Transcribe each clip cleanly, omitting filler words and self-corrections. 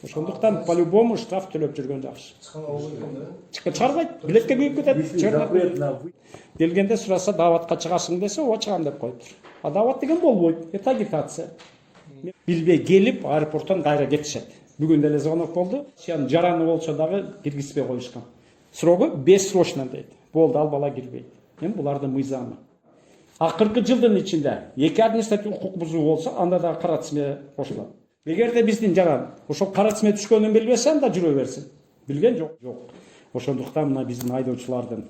Ошондуктан по-любому штраф төлөп жүргөн жакшы. Чыгарбайт, билетке күйүп кетет. Келгенде сураса дааватка чыгасың десе, ооба чыгам деп коюптур. А даават деген болбойт, это агитация. Билбей келип аэропорттон кайра кетишет. Бүгүн деле звонок болду. Сен жараны болсо дагы киргизбей коюшкан. Срогу бессрочно дейт. Болду, ал бала кирбейт. Эми булардын мыйзамы. Акыркы жылдын ичинде эки административдик укук бузуу болсо, анда да кара тизме кошулат. Эгерде биздин жаран ошол кара тизме түшкөнүн билбесе, анда жүрө берсин. Билген жок. Ошондуктан мына биздин айдоочулардын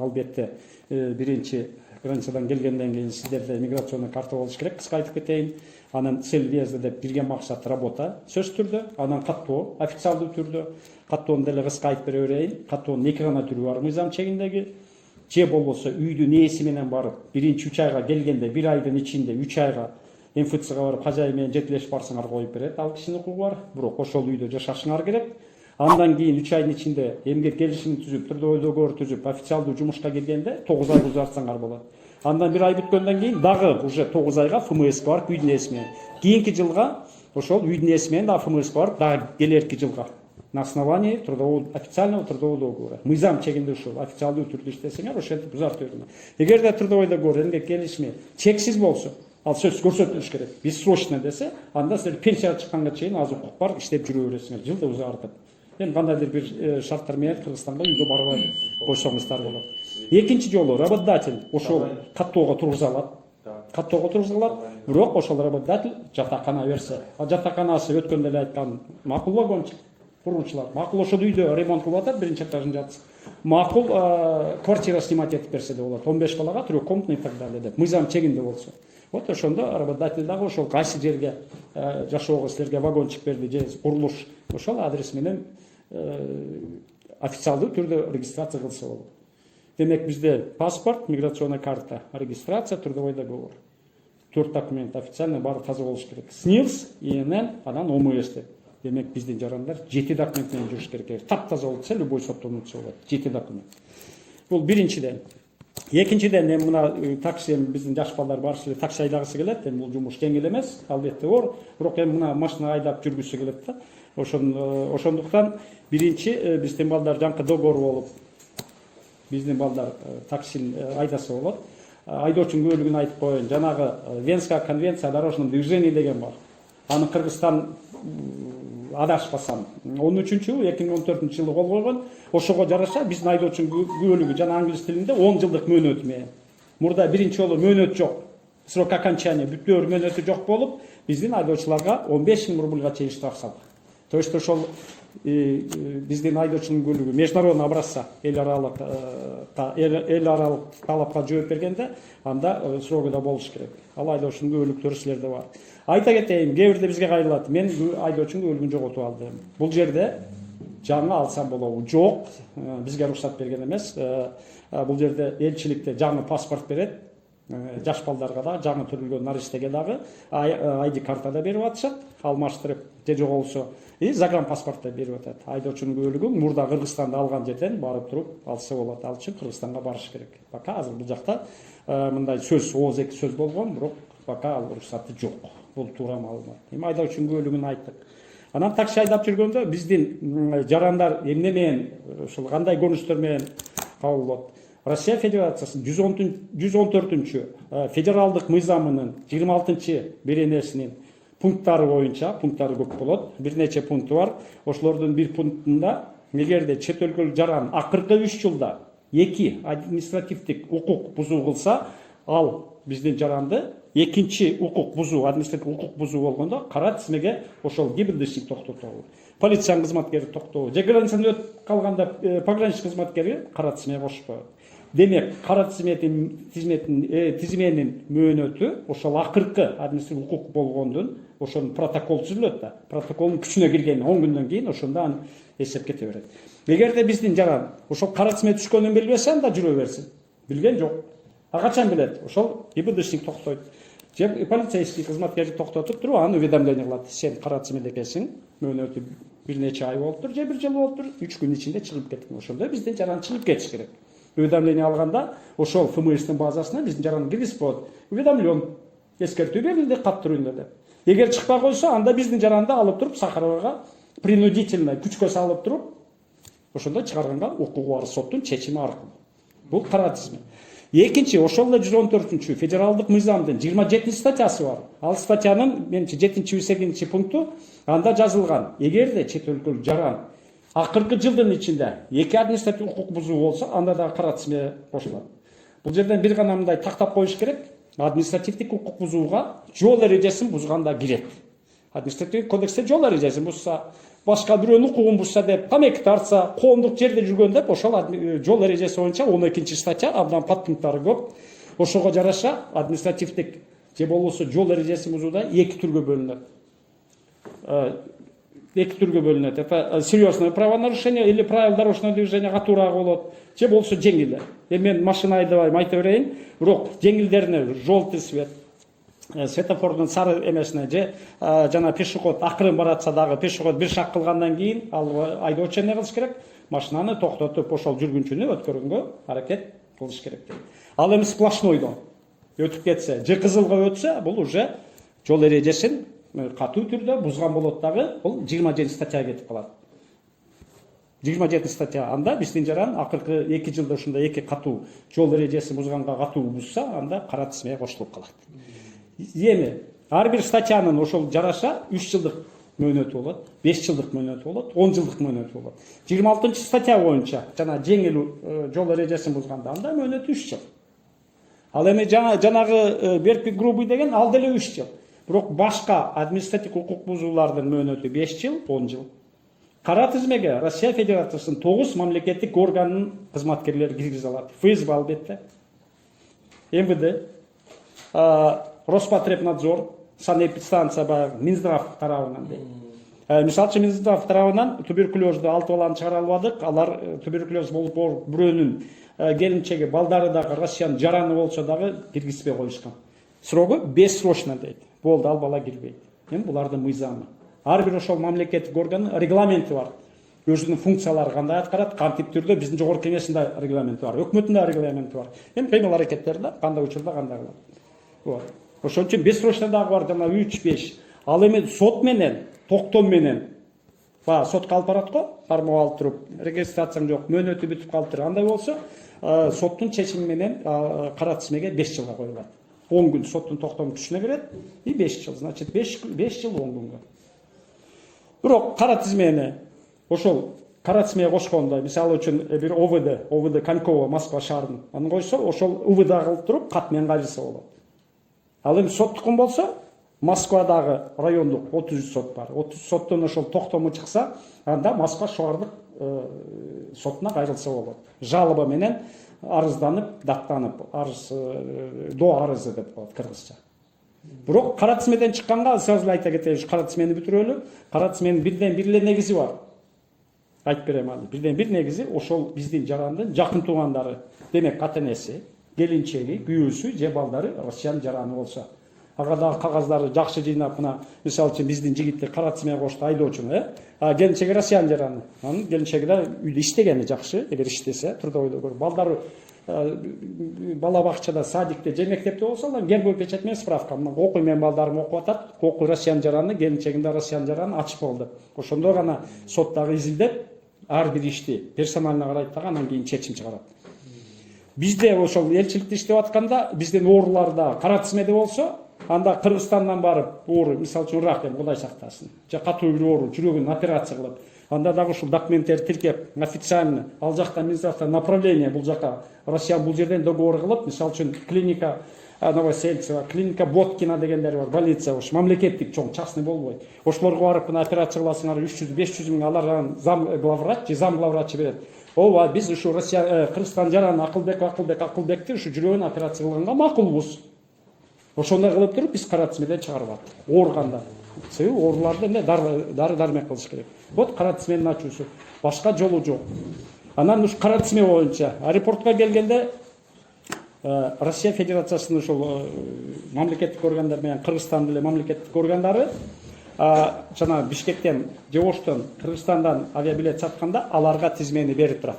албетте биринчи границадан келгенден кийин сиздерде миграционный карта болуш керек. Кыска айтып кетейин. Анан цель въезда деп бирген максат работа сөз түрдө, анан каттоо официалдуу түрдө. Каттоону деле кыска айтып бере берейин. Каттоонун эки гана түрү бар мыйзам чегиндеги. Же болбосо үйдүн ээси менен барып, биринчи 3 айга келгенде, 1 айдын ичинде 3 айга МФЦга барып, кажайын менен жетилешип барсаңар коюп берет. Ал кишинин укугу бар. Бирок ошол үйдө жашашыңар керек. Андан кийин 3 айдын ичинде эмгек келишимин түзүп, трудовой договор түзүп, официалдуу жумушка келгенде 9 ай узартсаңар болот. Андан 1 ай бүткөндөн кийин дагы уже 9 айга ФМС барып, үйдүн ээси менен. Кийинки жылга ошол үйдүн ээси менен да ФМС барып, дагы келерки жылга на основании официального трудового договора. Мыйзам чегинде ушул официалдуу түрдө иштесеңер, ошентип узартып берилет. Эгерде трудовой договор эмгек келишими чексиз болсо, ал сөз көрсөтүлүш керек. Бессрочно десе, анда силер пенсияга чыкканга чейин аз укук бар, иштеп жүрө бересиңер, жылда узартып. Эми кандайдыр бир шарттар менен Кыргызстанга үйгө барбай койсоңуздар болот. Экинчи жолу работодатель ошол каттоого тургуза алат. Бирок ошол работодатель жатакана берсе, а жатаканасы өткөндө эле айткан макул вагончик куруучулар. Макул ошол үйдө ремонт кылып атат, биринчи этажын жатсın. Макул квартира снимать этип берсе де болот. 15 балага трехкомнатный и так далее деп. Мыйзам чегинде болсо. Вот ошондо работодатель дагы ошол кайсы жерге жашоого силерге вагончик берди же курулуш ошол адрес менен официалдуу түрдө регистрация кылса болот. Демек бизде паспорт, миграционная карта, регистрация, трудовой договор. 4 документ официально баары таза болуш керек. СНИЛС, ИНН, анан ОМС деп. Демек биздин жарандар 7 документ менен жүрүш керек. Таптаза болсо любой соттонуучу болот. 7 документ. Бул биринчиден. Экинчиден эми мына такси биздин жаш балдар барча эле такси айдагысы келет. Эми бул жумуш жеңил эмес, албетте оор. Бирок эми мына машина айдап жүргүсү келет да. Ошондуктан биринчи биздин балдар жаңкы договор болуп, биздин балдар таксини айдаса болот. Айдоочунун көбөлүгүн айтып коеюн. Жанагы Венская конвенция о дорожном движении деген бар. Аны Кыргызстан адашпасам 13-2014 жылы кол койгон. Ошого жараша биздин айдоочунун көбөлүгү жана англис тилинде 10 жылдык мөөнөт менен. Мурда биринчи жолу мөөнөт жок. Срок окончания бүттөр мөөнөтү жок болуп, биздин айдоочуларга 15 000 рубльга чейин штраф салды. То есть ошол биздин айдоочунун көбөлүгү международный образца эл аралык талапка жооп бергенде, анда срогу да болуш керек. Ал айдоочунун көбөлүктөрү силерде бар. Айта кетейин, кээ бирде бизге кайрылат. Мен айдоочунун көбөлүгүн жоготуп алдым. Бул жерде жаңы алсам болобу? Жок, бизге уруксат берген эмес. Бул жерде элчиликте жаңы паспорт берет. Жаш балдарга да, жаңы төрөлгөн наристеге дагы ID карта да берип атышат, алмаштырып, же жок болсо, загран паспорт да берип атат. Айдоочунун көбөлүгү мурда Кыргызстанда алган жерден барып туруп алса болот. Ал үчүн Кыргызстанга барыш керек. Пока азыр бул жакта мындай сөз, ооз эки сөз болгон, бирок пока ал уруксаты жок. Бул туура маалымат. Эми айдоочунун көбөлүгүн айттык. Анан такси айдап жүргөндө биздин жарандар эмне менен, ушул кандай көрүнүштөр менен кабыл болот? Россия Федерациясынын 114 федералдык мыйзамынын 26 беренесинин пункттары боюнча, пункттары көп болот, бир нече пункту бар. Ошолордун бир пунктунда эгерде чет өлкөлүк жаран акыркы 3 жылда 2 административдик укук бузуу кылса, ал биздин жаранды экинчи укук бузуу, административдик укук бузуу болгондо кара тизмеге ошол ГИБДДшник токтотобу, полициянын кызматкери токтообу, же границадан өтүп калганда пограничник кызматкери кара тизмеге кошпойт. Демек, кара тизменин мөөнөтү ошол акыркы административдик укук болгондун ошонун протокол түзүлөт да. Протоколдун күчүнө кирген 10 күндөн кийин ошондо аны эсеп кете берет. Эгерде биздин жаран ошол кара тизме түшкөнүн билбесе, анда жүрө берсин. Билген жок. А качан билет? Ошол ГИБДДшник токтойт. Же полицейский кызматкер токтотуп туруп, аны уведомление кылат. Сен кара тизмеде экенсиң, мөөнөтү бир нече ай болуптур, же бир жыл болуптур, 3 күн ичинде чыгып кеттиң. Ошондо биздин жаран чыгып кетиш керек. Уведомление алганда ошол ФМСтин базасына биздин жаран киргизип коет. Уведомлен. Эскертүү берилди, кат түрүндө деп. Эгер чыкпай койсо, анда биздин жаранды алып туруп Сахаровага принудительно күчкө салып туруп, ошондо чыгарганга укугу бар соттун чечими аркылуу. Бул кара тизме. Экинчи, ошол эле 114 федералдык мыйзамдын 27 статьясы бар. Ал статьянын менимче 7-8 пункту анда жазылган. Эгерде чет өлкөлүк жаран акыркы жылдын ичинде 2 административдик укук бузуу болсо, анда да кара тизме кошулат. Бул жерден бир гана мындай тактап коюш керек. Административдик укук бузууга жол эрежесин бузганда кирет. Административдик кодексте жол эрежесин бузса, башка бирөөнүн укугун бузса деп, тамеки тартса, коомдук жерде жүргөн деп, ошол жол эрежеси боюнча 12 статья, абдан подпункттары көп. Ошого жараша административдик же болбосо жол эрежесин бузууда эки түргө бөлүнөт. Это серьезное правонарушение или правила дорожного движения катуураак болот, же болбосо жеңил. Мен машина айдабайм, айта берейин, бирок жеңилдерине желтый свет, светофордун сары эмесине же жана пешеход акырын баратса дагы пешеход бир шаг кылгандан кийин ал айдоочу эмне кылыш керек? Машинаны токтотуп ошол жүргүнчүнү өткөргөнгө аракет кылыш керек. Ал эми сплошнойдон өтүп кетсе, же кызылга өтсө, бул уже жол эрежесин катуу түрдө бузган болот дагы, бул 27 статьяга кетип калат. 27 статья. Анда биздин жаран акыркы 2 жылда ушундай эки катуу жол эрежесин бузганга катуу бузса, анда кара тизмеге кошулуп калат. Эми ар бир статьянын ошол жараша 3 жылдык мөөнөтү болот, 5 жылдык мөөнөтү болот, 10 жылдык мөөнөтү болот. 26 статья боюнча жана жеңил жол эрежесин бузганда анда мөөнөтү 3 жыл. Ал эми жанагы берпи грубый деген ал деле 3 жыл. Бирок башка административдик укук бузуулардын мөөнөтү 5 жыл, 10 жыл. Кара тизмеге Россия Федерациясынын 9 мамлекеттик органынын кызматкерлери киргизе алат. ФСБ албетте, МВД, Роспотребнадзор, санэпидстанция баягы Минздрав тарабынан дейт. Мисалы үчүн Минздрав тарабынан туберкулезду 6 баланы чыгара албадык. Алар туберкулез болуп бирөөнүн келинчеги, балдары дагы Россиянын жараны болсо дагы киргизбей коюшкан. Срогу бессрочно дейт. Болду, ал бала кирбейт. Эми булардын мыйзамы. Ар бир ошол мамлекеттик органдын регламенти бар. Өзүнүн функциялары кандай аткарат, кантип түрдө биздин жогорку кеңешинде регламенти бар, өкмөттүн регламенти бар. Эми кыймыл аракеттерде кандай учурда кандай кылат. Вот. Ошон үчүн бессрочно дагы бар, жана 3-5. Ал эми сот менен, токтом менен сотко алып барат го, кармоо алып туруп, регистрацияң жок, мөөнөтү бүтүп калыптыр. Андай болсо, соттун чечими менен кара тизмеге 5 жылга коюлат. 10 күн соттун токтому күчүнө кирет и 5 жыл. Значит, 5 жыл 10 күнгө. Бирок кара тизмени ошол кара тизмеге кошкондо, мисалы үчүн бир ОВД Конькова, Москва шаарынын, аны койсо, ошол УВД кылып туруп кат менен кайрылса болот. Ал эми соттукун болсо, Москвадагы райондук 30 сот бар. 30 соттон ошол токтому чыкса, анда Москва шаардык сотуна кайрылса болот. Жалоба менен арызданып, даттанып, арыз до арызы деп коет кыргызча. Бирок кара тизмеден чыкканга сразу айта кетейин, кара тизмени бүтүрөлү. Кара тизменин бирден бир эле негизи бар. Айтып берем аны. Бирден бир негизи ошол биздин жарандын жакын туугандары, демек ата-энеси, келинчеги, күйөөсү же балдары Россиянын жараны болсо. Ага дагы кагаздарды жакшы жыйнап, мына мисалы үчүн биздин жигиттер кара тизмеге кошту айдоочуну, келинчеги Россиянын жараны. Анын келинчеги да үйдө иштегени жакшы, эгер иштесе, трудовойдо көрүп. Балдары бала бакчада, садикте же мектепте болсо, алар гербовый печать менен справка. Окуй, мен балдарым окуп атат, окуй Россиянын жараны, келинчегим да Россиянын жараны, ачып бол деп. Ошондо гана соттагы изилдеп, ар бир ишти персонально карайт дагы, анан кийин чечим чыгарат. Бизде ошол элчиликте иштеп атканда, биздин ооруларда кара тизмеде болсо, анда Кыргызстандан барып, оору, мисалы үчүн рак, Кудай сактасын, же катуу бир оору, жүрөгүн операция кылып, анда дагы ушул документтерди тиркеп, официально ал жактан Минздравдан направление бул жака, Россия бул жерден договор кылып, мисалы үчүн клиника Новосельцево, клиника Боткина дегендер бар, больница, ош мамлекеттик чоң, частный болбойт. Ошолорго барып, мына операция кыласыңар, 300-500 миң алардан зам главврач же зам главврачы берет. Ооба, биз ушу Россия, Кыргызстан жараны Акылбекти ушу жүрөгүн операция кылганга макулбуз. Ошондой кылып туруп биз кара тизмеден чыгарып аттык. Оорганда. Себеби ооруларды эмне дары-дармек кылыш керек. Вот кара тизменин ачуусу. Башка жолу жок. Анан ушу кара тизме боюнча аэропортко келгенде Россия Федерациясынын ошол мамлекеттик органдар менен Кыргызстандын эле мамлекеттик органдары жана Бишкектен же Оштон Кыргызстандан авиабилет сатканда аларга тизмени берип турат.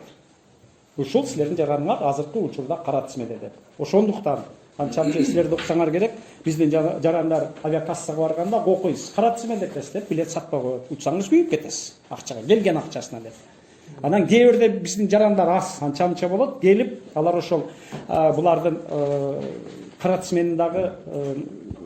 Ушул силердин жараныңар азыркы учурда кара тизмеде деп. Ошондуктан Анча-мынча силер да уксаңар керек. Биздин жарандар авиакассага барганда окуйсуз. Кара тизме деп десип билет сатпай коет. Учсаңыз күйүп кетесиз. Акчага келген акчасына деп. Анан кээ бирде биздин жарандар аз, анча-мынча болот. Келип, алар ошол булардын кара тизменин дагы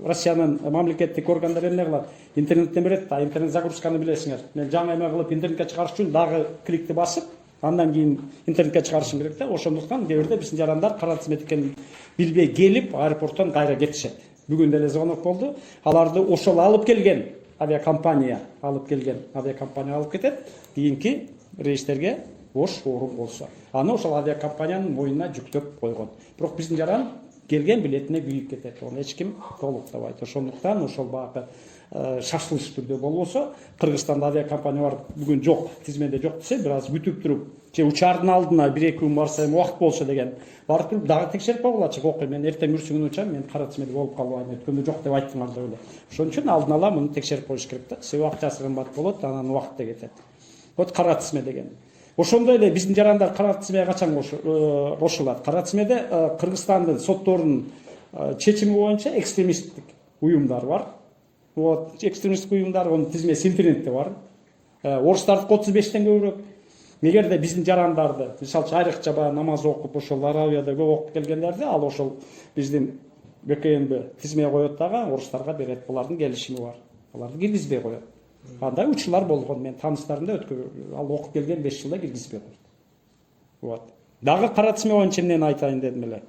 Россиянын мамлекеттик органдары эмне кылат? Интернеттен берет да, интернет загрузканы билесиңер. Мен жаңы эме кылып интернетке чыгарыш үчүн дагы кликти басып, андан кийин интернетке чыгарышым керек да. Ошондуктан кээ бирде биздин жарандар кара тизмет экенин билбей келип, аэропорттон кайра кетишет. Бүгүн деле звонок болду. Аларды ошол алып келген авиакомпания алып кетет. Кийинки рейстерге бош орун болсо. Аны ошол авиакомпаниянын моюнуна жүктөп койгон. Бирок биздин жаран келген билетине күйүп кетет. Оны эч ким толуктабайт. Ошондуктан ошол багы шашылыш түрдө болбосо, Кыргызстанда авиакомпания бар, бүгүн жок, тизмеде жок десе, бир аз күтүп туруп, же учаардын алдына 1-2 күн барса эми убакыт болсо деген, барып туруп дагы текшерип койгулачы. Окуй, мен эртең үрсүңүн учам, мен кара тизмеде болуп калбайм, өткөндө жок деп айттыңар деп эле. Ошон үчүн алдын ала муну текшерип коюш керек да. Себеби акчасы кымбат болот, анан убакыт да кетет. Вот кара тизме деген. Ошондой эле биздин жарандар кара тизмеге качан кошулат? Кара тизмеде Кыргызстандын сотторунун чечими боюнча экстремисттик уюмдар бар. Вот экстремисттик уюмдар, онун тизмеси интернетте бар. Орустардыкы 35тен көбүрөөк. Эгерде биздин жарандарды, мисалы үчүн айрыкча баягы намаз окуп, ошол Арабияда көп окуп келгендерди, ал ошол биздин БКМБ тизмеге коет дагы, орустарга берет. Булардын келишими бар. Аларды киргизбей коет. Андай учурлар болгон, мен тааныстарымда ал окуп келген 5 жылда киргизбей койду. Вот. Дагы кара тизме боюнча эмнени айтайын дедим эле.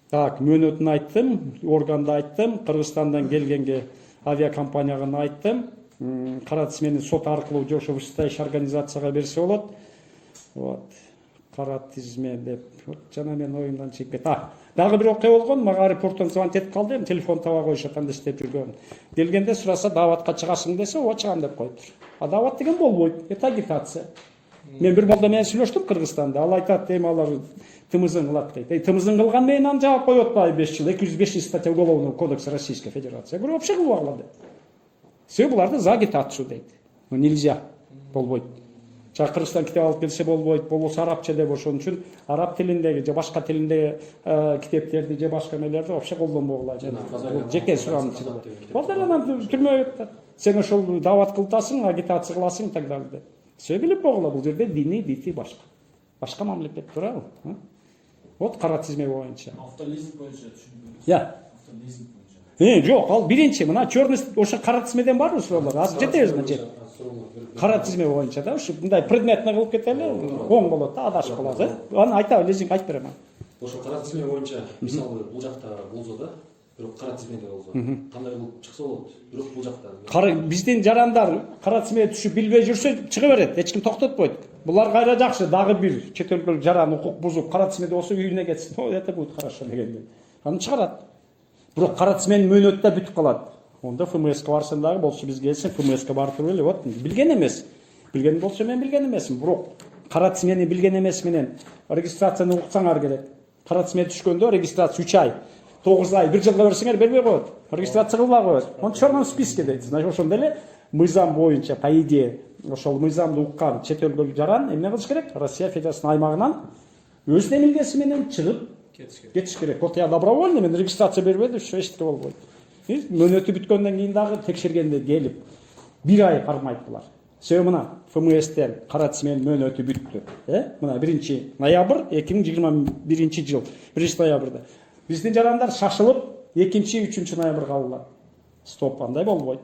Так, мөөнөтүн айттым, органды айттым, Кыргызстандан келгенге авиакомпанияга айттым. Кара тизмени сот аркылуу же ошо вышестоящий организацияга берсе болот. Вот. Кара тизме деп жана мен оюмдан чыгып кетти. Дагы бир окуя болгон, мага аэропорттон звонок этип калды, эми телефон таба коюшат, анда иштеп жүргөн. Келгенде сураса, дааватка чыгасың десе, ооба чыгам деп коюптур. А даават деген болбойт, это агитация. Мен бир молда менен сүйлөштүм Кыргызстанда, ал айтат, эми алар тымызын кылат дейт. Тымызын кылган менен аны жаап коюп атпайбы 5 жыл, 205 статья Уголовного кодекса Российской Федерации. Я говорю, вообще кылбагыла дейт. Все буларды за агитацию дейт. Ну нельзя, болбойт. Жа Кыргызстан китеп алып келсе болбойт, болбосо арабча деп, ошон үчүн араб тилиндеги же башка тилиндеги китептерди же башка эмелерди вообще колдонбогула. Жеке суранычы болот. Балдар анан түрмөгө кетет. Сен ошол даават кылтасың, агитация кыласың, так далее. Все билип койгула, бул жерде дини бити башка. Башка мамлекет турабы? Вот кара тизме боюнча. Автолизинг боюнча түшүндүңүз. Автолизинг боюнча. Жок, ал биринчи, мына черный ошо кара тизмеден барбы суроолор? Азыр жетебиз мына. Кара тизме боюнча да, ушу мындай предметный кылып кетели, оң болот да, адашып калат. Аны айтабы, лизинг айтып берем. Ошо кара тизме боюнча, мисалы бул жакта болсо да, бирок кара тизмеде болсо, кандай болуп чыкса болот? Бирок бул жакта. Биздин жарандар кара тизмеге түшүп билбей жүрсө чыга берет, эч ким токтотпойт. Булар кайра жакшы, дагы бир чет өлкөлүк жаран укук бузуп кара тизмеде болсо үйүнө кетсин. Это будет хорошо дегенде. Аны чыгарат. Бирок кара тизменин мөөнөтү да бүтүп калат. Онда ФМСК барсын дагы болчу биз келсин, ФМСК барып туруп эле, вот билген эмес. Билген болсо мен билген эмесмин, бирок кара тизмени билген эмес менен регистрацияны уксаңар керек. Кара тизме түшкөндө регистрация 3 ай, 9 ай, 1 жылга берсеңер бербей коет. Регистрация кылбай коет. Он черном списке дейт. Значит, ошондо эле мыйзам боюнча, по идее, ошол мыйзамды уккан чет өлкөлүк жаран эмне кылыш керек? Россия Федерациясынын аймагынан өз демилгеси менен чыгып кетиш керек. Вот я добровольно, мен регистрация бербедим, эчтеке болбойт. Мөөнөтү бүткөндөн кийин дагы текшергенде келип 1 ай кармайт булар. Себеби мына ФМСтен кара тизменин мөөнөтү бүттү. Мына 1 ноябрь 2021 жыл 1 ноябрда. Биздин жарандар шашылып 2-3 ноябрга алынат. Стоп, андай болбойт.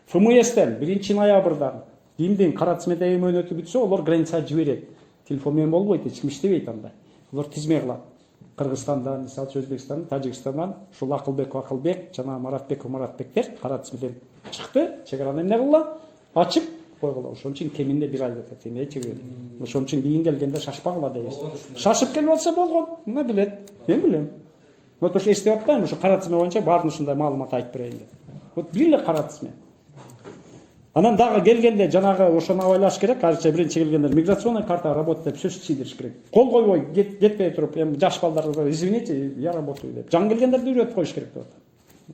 ФМСтен 1 ноябрдан кимдин кара тизмедеги мөөнөтү бүтсө, олар границага жиберет. Телефон менен болбойт, эч ким иштебейт анда. Олар тизме кылат. Кыргызстандан, мисалы Өзбекстандан, Тажикстандан, ушул Акылбек жана Маратбектер кара тизмеден чыкты. Чегараны эмне кылла? Ачып койгула. Ошон үчүн кеминде 1 ай кетет. Ошон үчүн кийин келгенде шашпагыла дейбиз. Шашып келип алса болгон, мына билет. Мен билем. Вот ошо эстеп атпайм, ошо кара тизме боюнча баарын ушундай маалымат айтып берейин деп. Вот бир эле кара тизме. Анан дагы келгенде жанагы ошону абайлаш керек. Азырча биринчи келгендер миграционный карта работает деп сөз чийдириш керек. Кол койбой кетпей туруп, эми жаш балдарга извините, я работаю деп. Жаңы келгендерди үйрөтүп коюш керек деп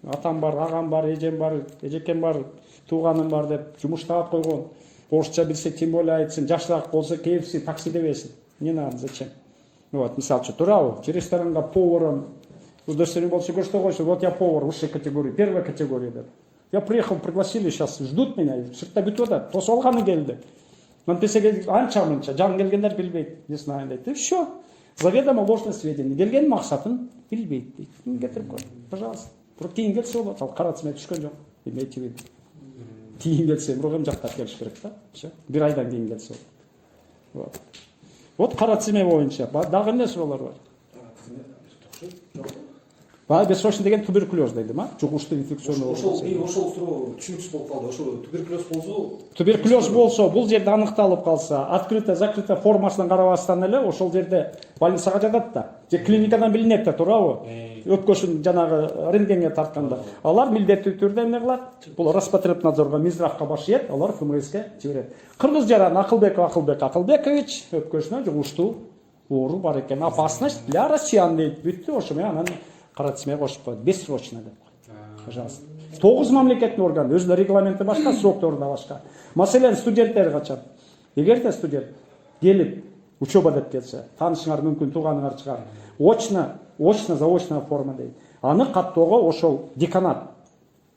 атам. Атам бар, агам бар, эжем бар, эжекем бар, тууганым бар деп жумуш таап койгон. Орусча билсе тем более айтсын, жашыраак болсо кээбиси таксиде берсин. Не надо, зачем? Вот, мисалы үчүн туурабы? Че ресторанга поваром удостоверение болсо көрсөтө койсо, вот я повар высшей категории, первой категории деп. Я приехал, пригласили, сейчас ждут меня, сыртта бүтүп атат, тосуп алганы келди. Мантесеге анча-мынча, жаңы келгендер билбейт, не знаю дейт. И все. Заведомо ложное сведения. Келген максатын билбейт дейт. Кетирип кой, пожалуйста. Бирок кийин келсе болот, ал кара тизмеге түшкөн жок. Имейте в виду. Кийин келсе, бирок эми жактап келиш керек да. Все. Бир айдан кийин келсе болот. Вот кара тизме боюнча. Дагы эмне суроолор бар? Бессрочный деген туберкулез дейді ма? Жұғышты инфекционный ошол суроо түшүнүксүз болуп калды. Ошол туберкулез болсо, туберкулез болсо, бул жерде аныкталып калса, открыто, закрыто формасынан карабастан эле ошол жерде больницага жатат да. Же клиникадан билинет да, туурабы? Өпкөсүн жанагы рентгенге тартканда. Алар милдеттүү түрдө эмне кылат? Бул Роспотребнадзорго, Минздравка баш ийет, алар ФМСке жиберет. Кыргыз жаран Акылбекович өпкөсүнө жугуштуу оору бар экен. Опасность для россиян дейт. Бүттү, ошо менен анан кара тизмеге кошуп коет. Бессрочно деп койт. Пожалуйста. 9 мамлекеттин органы, өзүнүн регламенти башка, сроктору да башка. Маселен, студенттер качан? Эгерде студент келип учеба деп келсе, таанышыңар мүмкүн, тууганыңар чыгар. Очно, заочная форма дейт. Аны каттоого ошол деканат,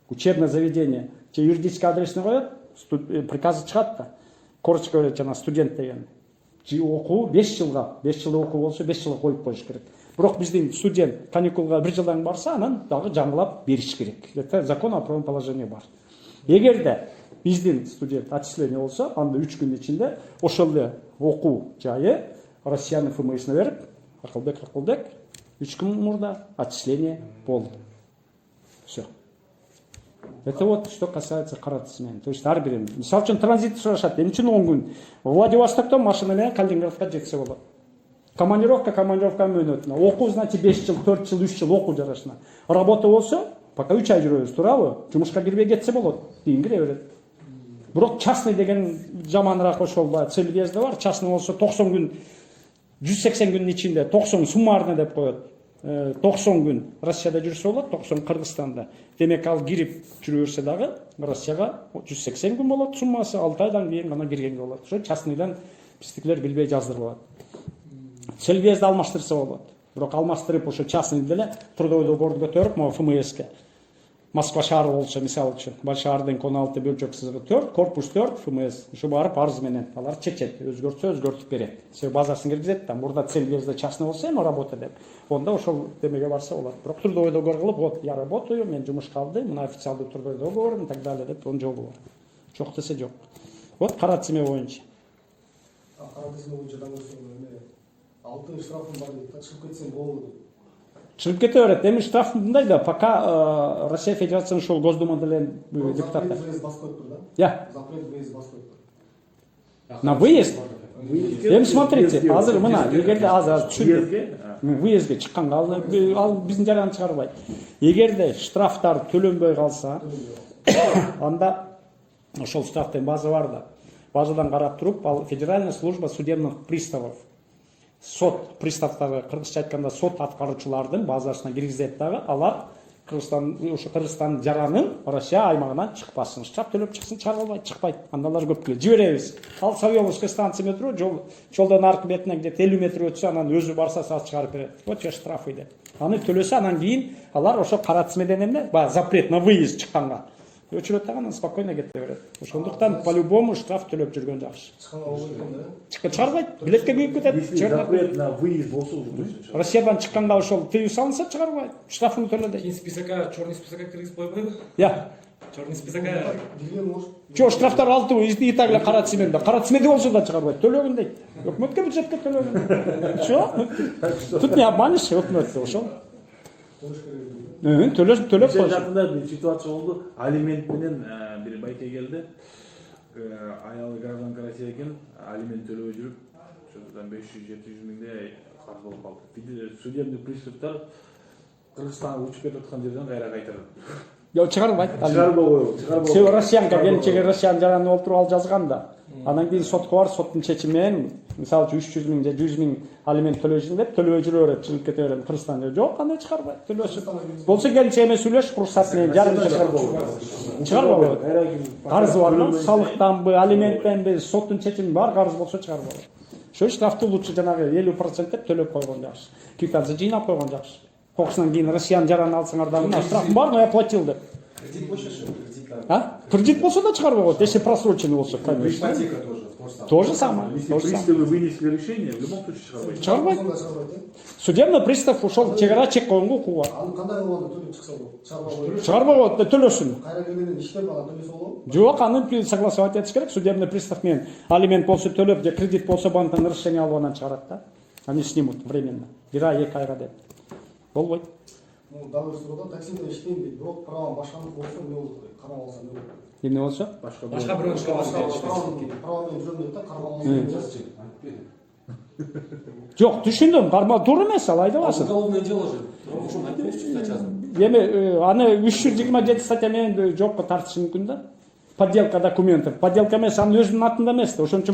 учебное заведение, же юридический адресин коет, приказы чыгат да. Корочка берет жана студент деген. Окуу 5 жылга, 5 жыл окуу болсо 5 жылга коюп коюш керек. Бирок биздин студент каникулга 1 жылдан барса, анан дагы жаңылап бериш керек. Это закон о правом положении бар. Эгерде биздин студент отчисление болсо, анда 3 күн ичинде ошол эле окуу жайы Россиянын ФМСине берип, Акылбек 3 күн мурда отчисление болду. Все. Это вот что касается кара тизмени. То есть ар бирин. Мисалы үчүн транзит сурашат. Эмне үчүн 10 күн? Владивостоктон машина менен Калининградка жетсе болот. Командировка мөөнөтүнө. Окуу, значит, 5 жыл, 4 жыл, 3 жыл окуу жарашына. Работа болсо, пока 3 ай жүрөбүз, туурабы? Жумушка кирбей кетсе болот. Кийин кире берет. Бирок частный деген жаманыраак ошол Цельвезде бар. Частный болсо 90 күн, 180 күндүн ичинде 90 суммарный деп коет. 90 күн Россияда жүрсө болот, 90 Кыргызстанда. Демек ал кирип жүрө берсе дагы Россияга 180 күн болот суммасы, 6 айдан кийин гана киргенге болот. Ошо частныйдан биздикилер билбей жаздырылат. Цельвезди алмаштырса болот. Бирок алмаштырып ошо частный деле трудовой договорду көтөрүп, могу ФМСке. Москва шаары болсо, мисалы үчүн, Большаардын 16 бөлчөк сызыгы 4, корпус 4 ФМС. Ошо барып арыз менен алар чечет, өзгөртсө өзгөртүп берет. Себеби базасын киргизет да. Мурда Цельвезде частный болсо эми работа деп. Онда ошол демеге барса болот. Бирок трудовой договор кылып, вот я работаю, мен жумушка алдым, мына официалдуу трудовой договор и так далее деп он жолу бар. Жок десе жок. Вот кара тизме боюнча. Кара тизме боюнча алтын штрафым бар дейт, чыгып кетсем болду. Чыгып кете берет. Эми штраф мындай да, пока Россия Федерациясынын ошол Госдумада деле депутаттар. Выезд басып коюптур да? Запрет выезд басып коюптур. На выезд? Эми смотрите, азыр мына, эгерде азыр түшүндүк. Выездге чыкканга ал биздин жаран чыгарбайт. Эгерде штрафтар төлөнбөй калса, анда ошол штрафтын база бар да. Базадан карап туруп, ал Федеральная служба судебных приставов, сот приставдары, кыргызча айтканда сот аткаруучулардын базасына киргизет дагы, алар Кыргызстан жаранын Россия аймагынан чыкпасын. Штраф төлөп чыксын, чыгарып албайт, чыкпайт. Андалар көп келет. Жиберебиз. Ал Савеловская станция метро, жолдон аркы бетине где-то 50 метр өтсө, анан өзү барса саат чыгарып берет. Вот же штрафы деп. Аны төлөсө, анан кийин алар ошо кара тизмеден эмне? Запрет на выезд чыкканга. Өчүрөт дагы, анан спокойно кете берет. Ошондуктан по-любому штраф төлөп жүргөн жакшы. Чыгарбайт, билетке күйүп кетет. Запрет на выезд болсо, Россиядан чыкканга ошол тыюу салынса, чыгарбайт. Штрафын төлө дейт. Списокка, черный списокка киргизип койбойбу? Черный списокка. Жок, штрафтар алтыбы, Италия кара тизмеде. Кара тизмеде болсо да чыгарбайт. Төлөгөн дейт. Өкмөткө бюджетке төлөгөн. Чо? Тут не обманешь өкмөттү, ошол. Төлөп коюш. Жакында бир ситуация болду. Алимент менен бир байке келди. Аялы гражданка Россия экен, алимент төлөбөй жүрүп, ошодан 500-700 миңдей карыз болуп калды. Судебный приставдар Кыргызстанга учуп кетип аткан жерден кайра кайтарат. Жок, чыгарбайт. Чыгарбоо. Себеби Россиянка келинчеги Россиян жараны олтуруп ал жазган да. Анан кийин сотко барып, соттун чечими менен, мисалы 300 миң же 100 миң алимент төлөйсүң деп, төлөбөй жүрө берет, чыгып кете берет. Кыргызстанда жок, кандай чыгарбайт, төлөсүн. Болсо келинчеге менен сүйлөш, уруксат менен жарым чыгарбайт. Карызы барбы, салыктанбы, алименттенби, соттун чечими бар, карыз болсо чыгарып алат. ошо штрафты лучше жанагы 50% деп төлөп койгон жакшы. Квитанция жыйнап койгон жакшы. Кокусунан кийин Россияны жараны алсаңар дагы мына штрафым бар, но я платил деп. Кредит больше, что кредит. Кредит болсо да чыгарбай коет, если просроченный болсо. Ипотека тоже. То же самое. Если приставы вынесли решение, в любом случае чыгарбайт. Чыгарбайт. Судебный пристав ушол чегара чек койгонго укугу бар. Аны кандай болгондо төлөп чыкса болот? Чыгарбай коюш. Чыгарбай коет, төлөсүн. Кайра келгенден иштеп ана төлөсө болобу? Жок, аны согласовать этиш керек. Судебный пристав менен алимент болсо төлөп же кредит болсо банктан разрешение алып анан чыгарат да. Они снимут временно. 1 ай 2 айга деп. Болбойт. Ну, дагы бир суроодо таксиде иштейм дейт, бирок правам башканын болсо эмне болот? Карап алса эмне болот? Эмне болсо? Башка бирөөнүн правамен жүрөм дейт да, карап алса. Жок, түшүндүм. Карма туура эмес, ал айдабасың. Уголовное дело же. Почему наказан? Эми аны 327 статья менен жокко тартышы мүмкүн да. Подделка документов. Подделка эмес, анын өзүнүн атында эмес да. Ошон үчүн